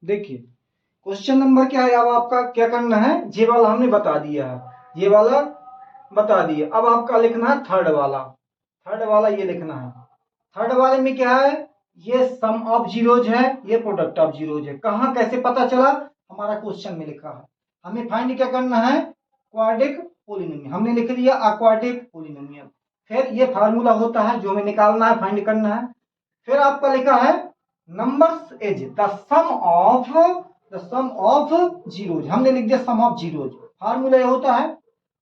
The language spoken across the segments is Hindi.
देखिए क्वेश्चन नंबर क्या है, अब आपका क्या करना है, ये वाला हमने बता दिया है, ये वाला बता दिया। अब आपका लिखना है थर्ड वाला, थर्ड वाला ये लिखना है। थर्ड वाले में क्या है, ये सम ऑफ जीरोज है, ये प्रोडक्ट ऑफ जीरोज है। कहाँ कैसे पता चला, हमारा क्वेश्चन में लिखा है। हमें फाइंड क्या करना है, क्वाड्रिक पोलिनोमियल। हमने लिख दिया अक्वाड्रिक पोलिनोमियल। फिर ये फार्मूला होता है जो हमें निकालना है, फाइंड करना है। फिर आपका लिखा है numbers is the sum of zeros. हमने लिख दिया सम ऑफ जीरोज। फार्मूला ये होता है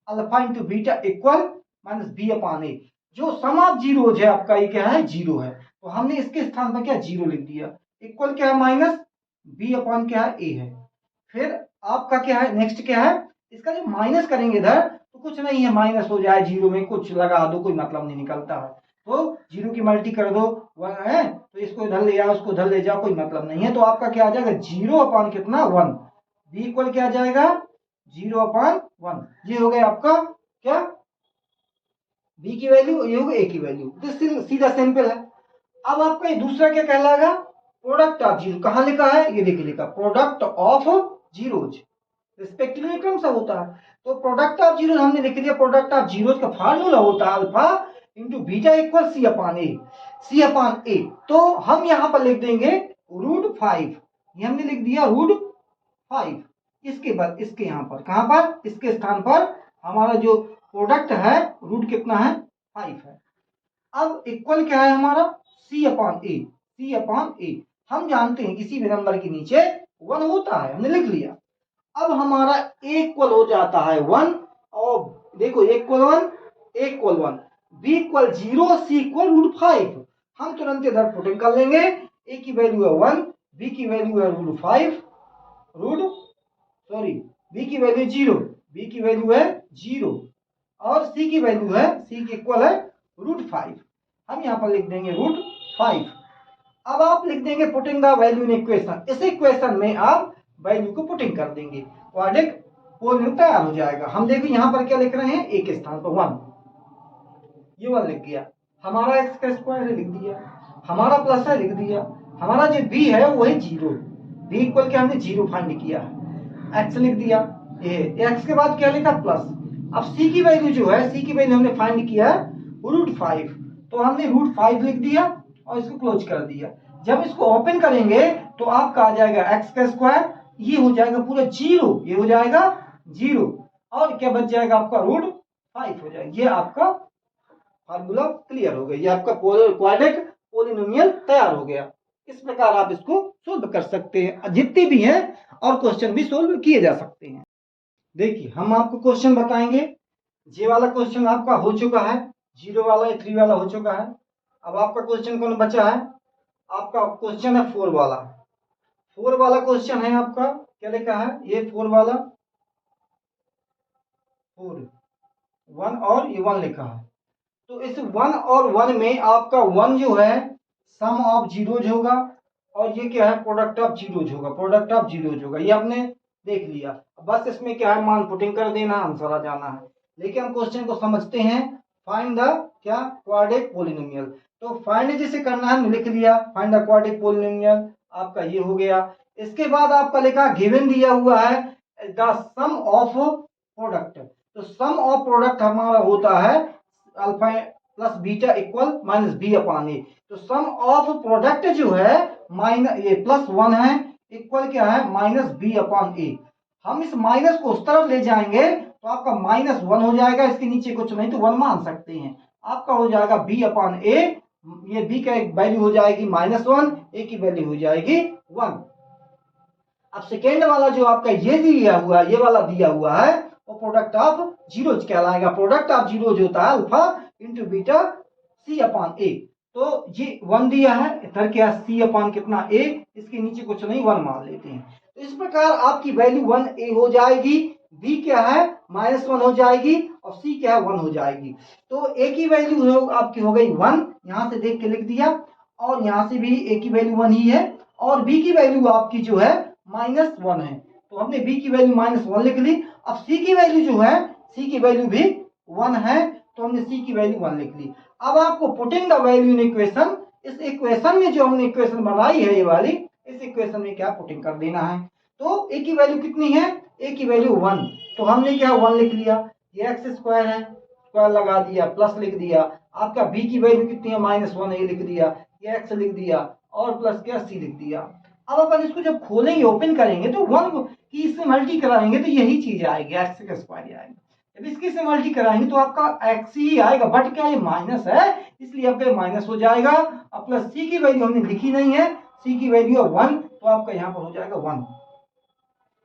alpha into beta equal minus B upon A. जो सम ऑफ जीरोज है आपका ये क्या है, जीरो है, तो हमने इसके स्थान पर क्या जीरो लिख दिया। इक्वल क्या है, माइनस बी अपॉन क्या है, ए है। फिर आपका क्या है, नेक्स्ट क्या है, इसका जब माइनस करेंगे इधर तो कुछ नहीं है, माइनस हो जाए जीरो में कुछ लगा दो, कोई मतलब नहीं निकलता है। तो जीरो की मल्टी कर दो, वन है तो इसको इधर ले जाओ, उसको इधर ले जाओ, कोई मतलब नहीं है। तो आपका क्या आ जाएगा, जीरो अपॉन कितना, वन। बी इक्वल क्या आ जाएगा, जीरो अपॉन वन। ये हो गया आपका क्या, बी की वैल्यू, ये होगा ए की वैल्यू। तो सीधा सिंपल है। अब आपका ये दूसरा क्या कहलाएगा, प्रोडक्ट ऑफ जीरो। कहां लिखा है, ये देखिए लिखा प्रोडक्ट ऑफ जीरोज, रिस्पेक्टिवली कौन सा होता है। तो प्रोडक्ट ऑफ जीरोज हमने लिख दिया। प्रोडक्ट ऑफ जीरोज का फार्मूला होता है alpha into beta equal C upon A, C upon A. तो हम यहां पर लिख देंगे रूट 5। ये हमने लिख दिया रूट 5। इसके बाद इसके यहां पर, कहां पर, इसके स्थान पर हमारा जो प्रोडक्ट है रूट कितना है, 5 है। अब इक्वल क्या है हमारा, सी अपॉन ए, सी अपॉन ए। हम जानते हैं किसी भी नंबर के नीचे 1 होता है, हमने लिख लिया। अब हमारा इक्वल हो जाता है 1, और देखो इक्वल 1, इक्वल 1, बी इक्वल 0, सी इक्वल रूट 5। हम तुरंत इधर पुटिंग कर लेंगे। ए की वैल्यू है 1, बी की वैल्यू है रूट 5, रूट सॉरी बी की वैल्यू 0, बी की वैल्यू है 0, और सी की वैल्यू है, सी की इक्वल है रूट 5। हम यहां पर लिख देंगे रूट 5। अब आप लिख देंगे putting the value in equation. इस इक्वेशन में आप वैल्यू को पुटिंग कर देंगे, क्वाड्रिक पोलिनोमियल तैयार हो जाएगा। हम देखो यहां पर क्या लिख रहे हैं, एक स्थान पर 1, ये 1 लिख गया। हमारा एक्स का स्क्वायर है लिख दिया, हमारा प्लस है लिख दिया, हमारा जो बी है वो है 0, बी इक्वल के हमने 0 फाइंड किया है, एक्स लिख दिया। ये एक्स के बाद क्या लिखा, प्लस। अब सी की वैल्यू जो है, सी की वैल्यू हमने फाइंड किया रूट 5, तो हमने रूट 5 लिख दिया और इसको क्लोज कर दिया। जब इसको ओपन करेंगे तो आपका आ जाएगा एक्स का स्क्वायर, ये हो जाएगा पूरा 0, ये हो जाएगा 0, और क्या बच जाएगा आपका रूट 5 हो जाएगा। ये आपका फार्मूला क्लियर हो गया, ये आपका क्वाड्रिक पोलिनोमियल तैयार हो गया। इस प्रकार आप इसको सोल्व कर सकते हैं, जितने भी हैं, और क्वेश्चन भी सोल्व किए जा सकते हैं। देखिए हम आपको क्वेश्चन बताएंगे। जे वाला क्वेश्चन आपका हो चुका है, 0 वाला, 3 वाला हो चुका है। अब आपका क्वेश्चन कौन बचा है, आपका क्वेश्चन है 4 वाला। 4 वाला क्वेश्चन है आपका, क्या लिखा है, ये 4 वाला, 4 1 और ये 1 लिखा है। तो इस 1 और 1 में आपका 1 जो है सम ऑफ जीरोज होगा, और ये क्या है, प्रोडक्ट ऑफ जीरोज होगा, प्रोडक्ट ऑफ जीरोज होगा। ये आपने देख लिया। बस इसमें क्या है, मान पुटिंग कर देना, आंसर आ जाना है। लेकिन हम क्वेश्चन को समझते हैं। फाइंड द क्या, क्वाड्रिक पोलिनोमियल। तो फाइंड जिसे करना है लिख लिया, फाइंड द क्वाड्रिक पोलिनोमियल, आपका ये हो गया। इसके बाद आपका लिखा गिवन दिया हुआ है द सम ऑफ प्रोडक्ट। तो सम ऑफ प्रोडक्ट हमारा होता है alpha plus beta equal minus B upon A. तो सम ऑफ प्रोडक्ट जो है माइनस, ये प्लस 1 है, इक्वल क्या है, माइनस बी अपॉन ए। हम इस माइनस को उस तरफ ले जाएंगे तो आपका माइनस 1 हो जाएगा, इसके नीचे कुछ नहीं तो 1 मान सकते हैं। आपका हो जाएगा बी अपॉन ए, ये बी का एक वैल्यू हो जाएगी -1, ए की वैल्यू हो जाएगी 1। अब सेकेंड वाला जो आपका ये दिया हुआ, ये वाला दिया हुआ है, वो प्रोडक्ट ऑफ जीरोज कहलाएगा। प्रोडक्ट ऑफ जीरोज होता है alpha into beta C upon A. तो ये 1 दिया है, इधर क्या सी अपॉन कितना ए, इसके नीचे कुछ नहीं 1 मान लेते हैं। तो इस प्रकार आपकी वैल्यू 1 ए हो जाएगी, बी क्या है -1 हो जाएगी, और सी क्या है 1 हो जाएगी। तो ए की वैल्यू आपकी हो गई 1, यहां से देख के लिख दिया, और यहां से भी ए की वैल्यू 1 ही है, और बी की वैल्यू आपकी जो है -1 है, तो हमने बी की वैल्यू -1 लिख ली। अब सी की वैल्यू जो है, सी की वैल्यू भी 1 है, तो हमने सी की वैल्यू 1 लिख ली। अब आपको putting the value in equation, इस इक्वेशन में जो हमने इक्वेशन बनाई है ये वाली, इस इक्वेशन में क्या पुटिंग कर देना है। तो ए की वैल्यू कितनी है, ए की वैल्यू 1, तो हमने क्या 1 लिख लिया, ये एक्स स्क्वायर है, स्क्वायर लगा दिया, प्लस लिख दिया। आपका बी की वैल्यू कितनी है -1, ये लिख दिया, ये एक्स लिख दिया और प्लस क्या सी लिख दिया। अब अपन इसको जब खोलेंगे ओपन करेंगे तो 1 की इससे मल्टी कराएंगे तो यही चीज आएगी, एक्स का स्क्वायर आएगा। जब इसके से मल्टी कराएंगे तो आपका एक्स ही आएगा, बट क्या ये माइनस है इसलिए आपका माइनस हो जाएगा। अब प्लस सी की वैल्यू हमने लिखी नहीं है, सी की वैल्यू है 1, तो आपका यहाँ पर हो जाएगा 1।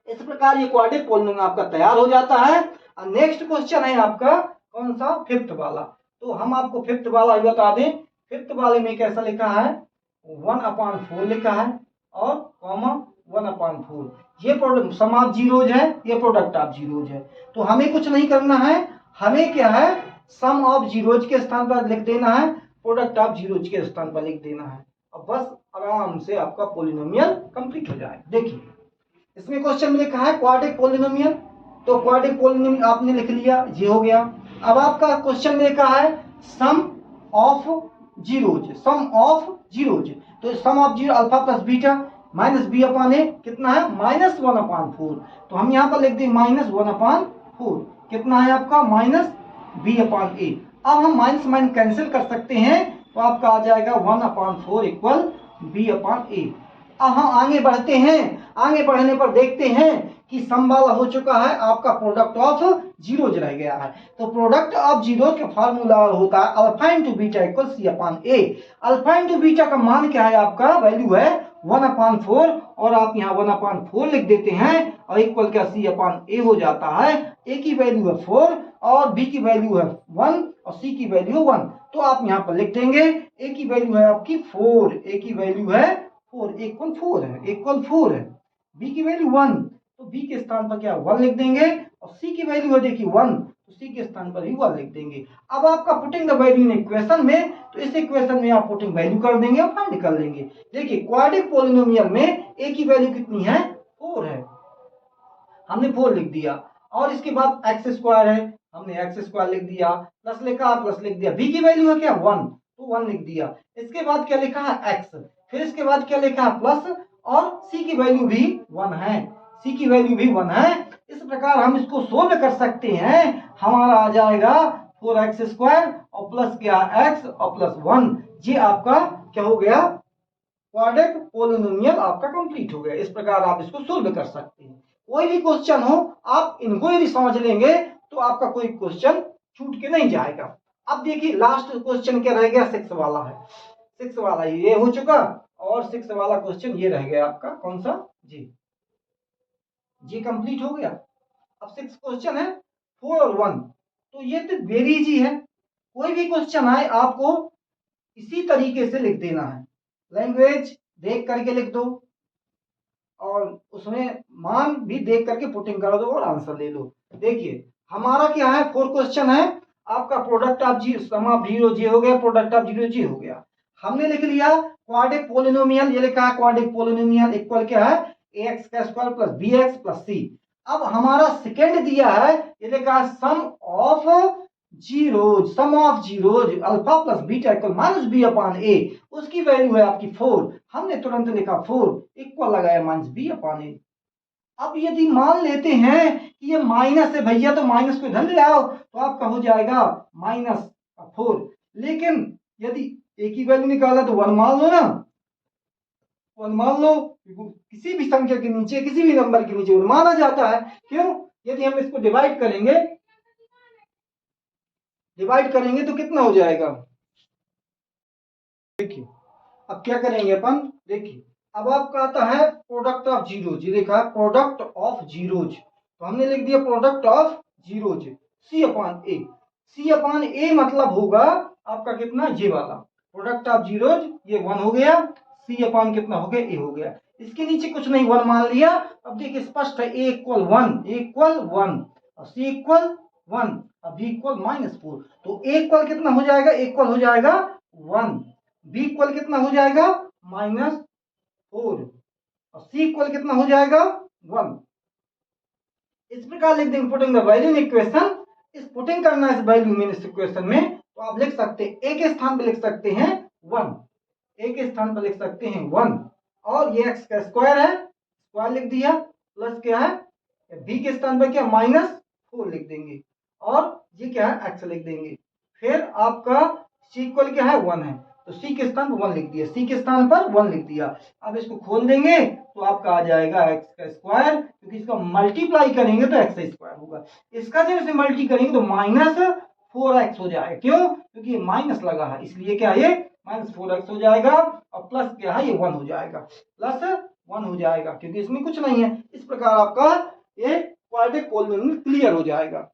इस प्रकार ये क्वाड्रेटिक पॉलिनोमियल आपका तैयार हो जाता है। और नेक्स्ट क्वेश्चन है आपका कौन सा, फिफ्थ वाला। तो हम आपको फिफ्थ वाला बता दें, फिफ्थ वाले में कैसा लिखा है 1/4 लिखा है और कॉमा 1/4, ये प्रोडक्ट सम ऑफ जीरोज है, ये प्रोडक्ट ऑफ जीरोज है। तो हमें कुछ नहीं करना है, हमें क्या है सम ऑफ जीरोज के स्थान पर लिख देना है, प्रोडक्ट ऑफ जीरोज के स्थान पर लिख देना है। अब बस आराम से आपका पॉलिनोमियल कंप्लीट हो जाए। देखिए इसमें क्वेश्चन में लिखा है क्वाड्रेटिक पॉलिनोमियल, तो क्वाड्रेटिक पॉलिनोमियल आपने लिख लिया, ये हो गया। अब आपका क्वेश्चन में लिखा है sum of zeros, sum of zeros, तो sum of zero alpha plus beta minus B upon A कितना है -1/4, तो हम यहाँ पर लिख दें -1/4, कितना है आपका -b अपान ए। अब हम माइनस माइनस कैंसिल कर सकते हैं, तो आपका आ जाएगा 1/4 इक्वल b अपान ए। अब हम आगे बढ़ते हैं, आगे बढ़ने पर देखते हैं कि सम वाला हो चुका है, आपका प्रोडक्ट ऑफ जीरोज रह गया है। तो प्रोडक्ट ऑफ जीरोज का फार्मूला होता है alpha into beta equal C upon A. Alpha into beta का मान क्या है, आपका वैल्यू है 1/4, और आप यहाँ 1/4 लिख देते हैं और इक्वल क्या सी अपान ए हो जाता है। ए की वैल्यू है 4 और बी की वैल्यू है 1 और सी की वैल्यू 1, तो आप यहाँ पर लिख देंगे ए की वैल्यू है आपकी 4, ए की वैल्यू है 4, इक्वल 4 है, इक्वल 4 है। बी की वैल्यू 1, तो बी के स्थान पर क्या 1 लिख देंगे, और सी की वैल्यू है देखिए 1, तो सी के स्थान पर ही 1 लिख देंगे। अब आपका putting the value in equation में, तो इस इक्वेशन में आप पुटिंग वैल्यू कर देंगे और फाइंड कर लेंगे। देखिए क्वाड्रेटिक पॉलिनोमियल में ए की वैल्यू कितनी है 4 है, हमने 4 लिख दिया, और इसके बाद एक्स स्क्वायर है, हमने एक्स स्क्वायर लिख दिया, प्लस लिखा प्लस लिख दिया। बी की वैल्यू है क्या 1, तो 1 लिख दिया। इसके बाद क्या लिखा है एक्स, फिर इसके बाद क्या लिखा है प्लस, और सी की वैल्यू भी 1 है, सी की वैल्यू भी 1 है। इस प्रकार हम इसको सोल्व कर सकते हैं, हमारा आ जाएगा 4x स्क्वायर और प्लस क्या x और प्लस 1, ये आपका क्या हो गया क्वाड्रेटिक पॉलिनोमियल आपका कंप्लीट हो गया। इस प्रकार आप इसको सोल्व कर सकते हैं। कोई भी क्वेश्चन हो आप इनको यदि समझ लेंगे तो आपका कोई क्वेश्चन छूट के नहीं जाएगा। अब देखिए लास्ट क्वेश्चन क्या रह गया, 6 वाला है, 6 वाला ये हो चुका, और 6 वाला क्वेश्चन ये रह गया आपका कौन सा, जी कंप्लीट हो गया। अब 6 क्वेश्चन है 4 और 1, तो ये तो वेरी इजी है, कोई भी क्वेश्चन आए आपको इसी तरीके से लिख देना है, लैंग्वेज देख करके लिख दो और उसमें मान भी देख करके पुटिंग कर दो और आंसर ले लो। देखिए हमारा क्या है 4 क्वेश्चन है, आपका प्रोडक्ट ऑफ जी सम ऑफ जीरो जी हो गया, प्रोडक्ट ऑफ जीरो जी हो गया। हमने लिख लिया क्वाड्रेटिक पॉलिनोमियल, ये लिखा है क्वाड्रेटिक पॉलिनोमियल इक्वल क्या है ax का square plus bx plus c। अब हमारा सेकंड दिया है, ये लिखा है sum of zeros, sum of zeros alpha plus beta equal minus B upon A, उसकी वैल्यू है आपकी 4, हमने तुरंत लिखा 4 इक्वल लगाया माइनस बी अपान ए। अब यदि मान लेते हैं कि ये माइनस है भैया, तो माइनस को इधर ले आओ, तो आपका हो जाएगा -4, लेकिन यदि ए की वैल्यू निकाला तो 1 मान लो ना, 1 मान लो, किसी भी संख्या के नीचे किसी भी नंबर के नीचे 1 माना जाता है। क्यों, यदि हम इसको डिवाइड करेंगे तो कितना हो जाएगा, देखिए अब क्या करेंगे अपन, देखिए अब आपका आता है प्रोडक्ट ऑफ जीरोज, ये लिखा है प्रोडक्ट ऑफ जीरोज, तो हमने लिख दिया product of zeros C upon A. C upon ए मतलब होगा आपका कितना, ये वाला प्रोडक्ट ऑफ जीरोज, ये 1 हो गया, सी अपान कितना हो गया ए हो गया, इसके नीचे कुछ नहीं 1 मान लिया। अब देखिए स्पष्ट है ए इक्वल 1 और सी इक्वल 1 और बी इक्वल -4, तो ए इक्वल कितना हो जाएगा, इक्वल हो जाएगा 1, बी इक्वल कितना हो जाएगा -4 और सी इक्वल कितना हो जाएगा 1। इस प्रकार लिख देंगे putting the value in equation, इस पुटिंग करना इस वैल्यू में इस इक्वेशन में, तो आप लिख सकते हैं ए के स्थान पर लिख सकते हैं 1, ए के स्थान पर लिख सकते हैं 1 और ये एक्स का स्क्वायर है, स्क्वायर लिख दिया, प्लस क्या है बी के स्थान पर क्या -4 लिख देंगे, और ये क्या है एक्स लिख देंगे। फिर आपका सी इक्वल क्या है 1 है, तो सी के स्थान पर 1 लिख दिया, सी के स्थान पर 1 लिख दिया। अब इसको खोल देंगे तो आपका आ जाएगा एक्स का स्क्वायर, क्योंकि इसका मल्टीप्लाई करेंगे तो एक्स स्क्वायर होगा, इसका जब इसे मल्टी करेंगे तो -4x हो जाएगा। क्यों? क्योंकि ये माइनस लगा है, इसलिए क्या ये -4x हो जाएगा, और प्लस क्या है ये 1 हो जाएगा, +1 हो जाएगा, क्योंकि इसमें कुछ नहीं है। इस प्रकार आपका ये क्वाड्रेटिक पॉलीनोमियल क्लियर हो जाएगा।